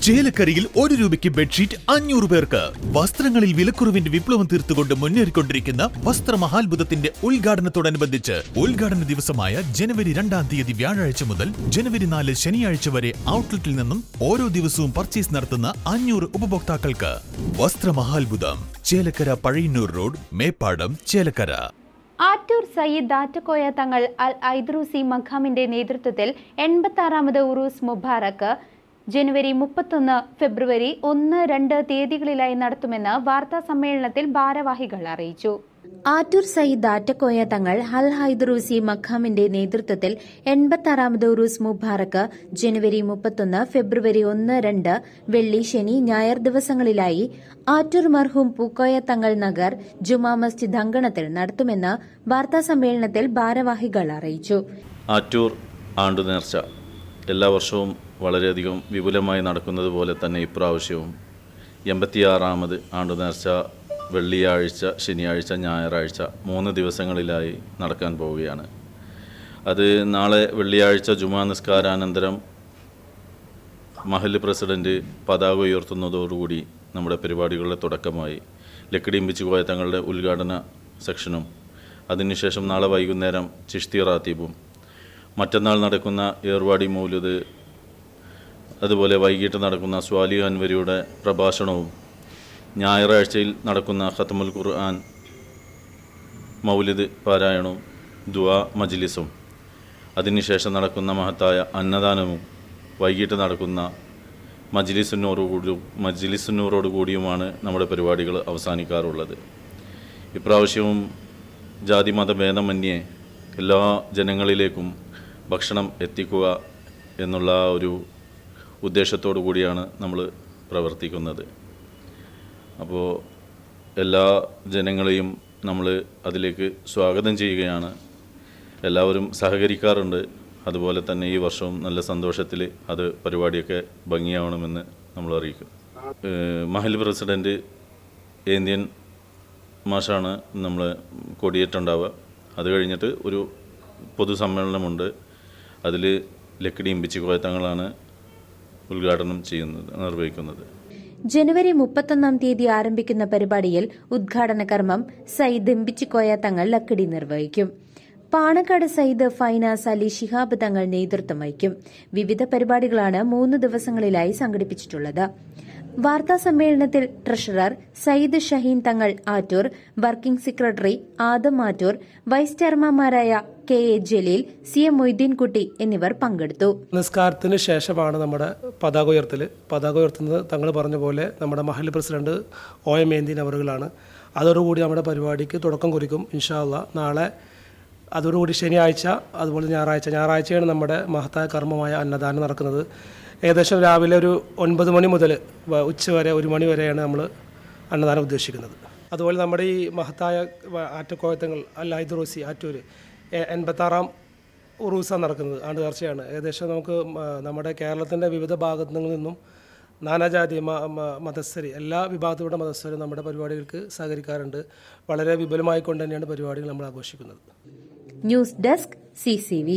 ചേലക്കരയിൽ 1 രൂപയ്ക്ക് ബെഡ്ഷീറ്റ് 500 പേർക്ക്. വസ്ത്രങ്ങളിൽ വിലക്കുറവിന്റെ വിപ്ലവം തീർത്തുകൊണ്ട് മുന്നേറിക്കൊണ്ടിരിക്കുന്ന വസ്ത്രമഹാത്ഭുതത്തിന്റെ ഉദ്ഘാടനത്തോടനുബന്ധിച്ച് ഉദ്ഘാടന ദിവസമായ ജനുവരി 2-ാം തീയതി വ്യാഴാഴ്ച മുതൽ ജനുവരി 4 ശനിയാഴ്ച വരെ ഔട്ട്ലെറ്റിൽ നിന്നും ഓരോ ദിവസവും പർച്ചേസ് നടത്തുന്ന 500 ഉപഭോക്താക്കൾക്ക് വസ്ത്രമഹാത്ഭുതം. ചേലക്കര പഴയന്നൂർ റോഡ്, മേപ്പാടം, ചേലക്കര. ആറ്റൂർ സയ്യിദ് ആറ്റക്കോയ തങ്ങൾ അൽ ഐദ്രൂസി മഖാമിന്റെ നേതൃത്വത്തിൽ 86ാമത് ഉറൂസ് മുബാറക്ക് ജനുവരി 31, ഫെബ്രുവരി 1, 2 തീയതികളിലായി നടത്തുമെന്ന് വാർത്താ സമ്മേളനത്തിൽ ഭാരവാഹികൾ അറിയിച്ചു. ആറ്റൂർ സയ്യിദ് ആറ്റക്കോയ തങ്ങൾ അൽ ഐദ്രൂസി മഖാമിന്റെ നേതൃത്വത്തിൽ 86ാമത് ഉറൂസ് മുബാറക്ക് ജനുവരി 31, ഫെബ്രുവരി 1, 2 വെള്ളി, ശനി, ഞായർ ദിവസങ്ങളിലായി ആറ്റൂർ മർഹൂം പൂക്കോയ തങ്ങൾ നഗർ ജുമാ മസ്ജിദ് അങ്കണത്തിൽ നടത്തുമെന്ന് വാർത്താ സമ്മേളനത്തിൽ ഭാരവാഹികൾ അറിയിച്ചു. ആറ്റൂർ ആണ്ടുനേർച്ച എല്ലാ വർഷവും വളരെയധികം വിപുലമായി നടക്കുന്നത് പോലെ തന്നെ ഇപ്രാവശ്യവും 86ാമത് ആണ്ടുനേർച്ച വെള്ളിയാഴ്ച, ശനിയാഴ്ച, ഞായറാഴ്ച 3 ദിവസങ്ങളിലായി നടക്കാൻ പോവുകയാണ്. അത് നാളെ വെള്ളിയാഴ്ച ജുമാ നിസ്കാരാനന്തരം മഹല്ല് പ്രസിഡന്റ് പതാക ഉയർത്തുന്നതോടുകൂടി നമ്മുടെ പരിപാടികളുടെ തുടക്കമായി. ലക്കിടിമ്പിച്ച് പോയ തങ്ങളുടെ ഉദ്ഘാടന സെക്ഷനും അതിനുശേഷം നാളെ വൈകുന്നേരം ചിഷ്തി റാത്തീബും, മറ്റന്നാൾ നടക്കുന്ന ഏർവാടി മൗലിദ്, അതുപോലെ വൈകിട്ട് നടക്കുന്ന സ്വാലി അൻവരിയുടെ പ്രഭാഷണവും, ഞായറാഴ്ചയിൽ നടക്കുന്ന ഖത്മുൽ ഖുർആൻ മൗലിദ് പാരായണവും ദുആ മജ്ലിസും, അതിനുശേഷം നടക്കുന്ന മഹത്തായ അന്നദാനവും, വൈകിട്ട് നടക്കുന്ന മജ്ലിസുന്നൂറോടുകൂടിയുമാണ് നമ്മുടെ പരിപാടികൾ അവസാനിക്കാറുള്ളത്. ഇപ്രാവശ്യവും ജാതിമത ഭേദമന്യേ എല്ലാ ജനങ്ങളിലേക്കും ഭക്ഷണം എത്തിക്കുക എന്നുള്ള ഒരു ഉദ്ദേശത്തോടു കൂടിയാണ് നമ്മൾ പ്രവർത്തിക്കുന്നത്. അപ്പോൾ എല്ലാ ജനങ്ങളെയും നമ്മൾ അതിലേക്ക് സ്വാഗതം ചെയ്യുകയാണ്. എല്ലാവരും സഹകരിക്കാറുണ്ട്. അതുപോലെ തന്നെ ഈ വർഷവും നല്ല സന്തോഷത്തിൽ അത് പരിപാടിയൊക്കെ ഭംഗിയാവണമെന്ന് നമ്മൾ അറിയിക്കും. മഹൽ പ്രസിഡൻറ്റ് ഏന്ത്യൻ മാഷാണ് നമ്മൾ കൊടിയേറ്റുണ്ടാവുക. അത് കഴിഞ്ഞിട്ട് ഒരു പൊതുസമ്മേളനമുണ്ട്. അതിൽ ലക്കിടി ഇമ്പിച്ചി കോയത്തങ്ങളാണ് ഉദ്ഘാടനം നിർവഹിക്കുന്നത്. ജനുവരി 31-ാം തീയതി ആരംഭിക്കുന്ന പരിപാടിയിൽ ഉദ്ഘാടന കർമ്മം സയ്യിദ് ഇമ്പിച്ചിക്കോയ തങ്ങൾ ലക്കിടി നിർവഹിക്കും. പാണക്കാട് സയ്യിദ് ഫൈനാസ് അലി ശിഹാബ് തങ്ങൾ നേതൃത്വം വഹിക്കും. വിവിധ പരിപാടികളാണ് 3 ദിവസങ്ങളിലായി സംഘടിപ്പിച്ചിട്ടുള്ളത്. വാർത്താ സമ്മേളനത്തിൽ treasurer Sayyid Shaheen Thangal Attoor, working secretary Adam Attoor, vice ചെയർമാൻമാരായ KA ജലീൽ, CM മൊയ്തീൻകുട്ടി എന്നിവർ പങ്കെടുത്തു. നിസ്കാരത്തിന് ശേഷമാണ് നമ്മുടെ പതാക ഉയർത്തൽ. പതാക ഉയർത്തുന്നത് തങ്ങൾ പറഞ്ഞ പോലെ നമ്മുടെ മഹല്ല് പ്രസിഡന്റ് OM ഏന്ത്യൻ അവറുകളാണ്. അതോടുകൂടി നമ്മുടെ പരിപാടിക്ക് തുടക്കം കുറിക്കും ഇൻഷാ അല്ലാഹ്. നാളെ അതോടുകൂടി ശനിയാഴ്ച, അതുപോലെ ഞായറാഴ്ചയാണ് നമ്മുടെ മഹത്തായ കർമ്മമായ അന്നദാനം നടക്കുന്നത്. ഏകദേശം രാവിലെ ഒരു 9 മണി മുതൽ ഉച്ചവരെ 1 മണി വരെയാണ് നമ്മൾ അന്നദാനം ഉദ്ദേശിക്കുന്നത്. അതുപോലെ നമ്മുടെ ഈ മഹത്തായ ആറ്റക്കോയത്തങ്ങൾ അൽ ഐദ്രൂസി ആറ്റൂർ 86ാം ഉറൂസാണ് നടക്കുന്നത്, ആണ്ട് നേർച്ചയാണ്. ഏകദേശം നമുക്ക് നമ്മുടെ കേരളത്തിൻ്റെ വിവിധ ഭാഗത്തു നിന്നും നാനാജാതി മതസ്ഥര്, എല്ലാ വിഭാഗത്തിലുള്ള മതസ്ഥരും നമ്മുടെ പരിപാടികൾക്ക് സഹകരിക്കാറുണ്ട്. വളരെ വിപുലമായിക്കൊണ്ട് തന്നെയാണ് പരിപാടികൾ നമ്മൾ ആഘോഷിക്കുന്നത്. News desk CCV.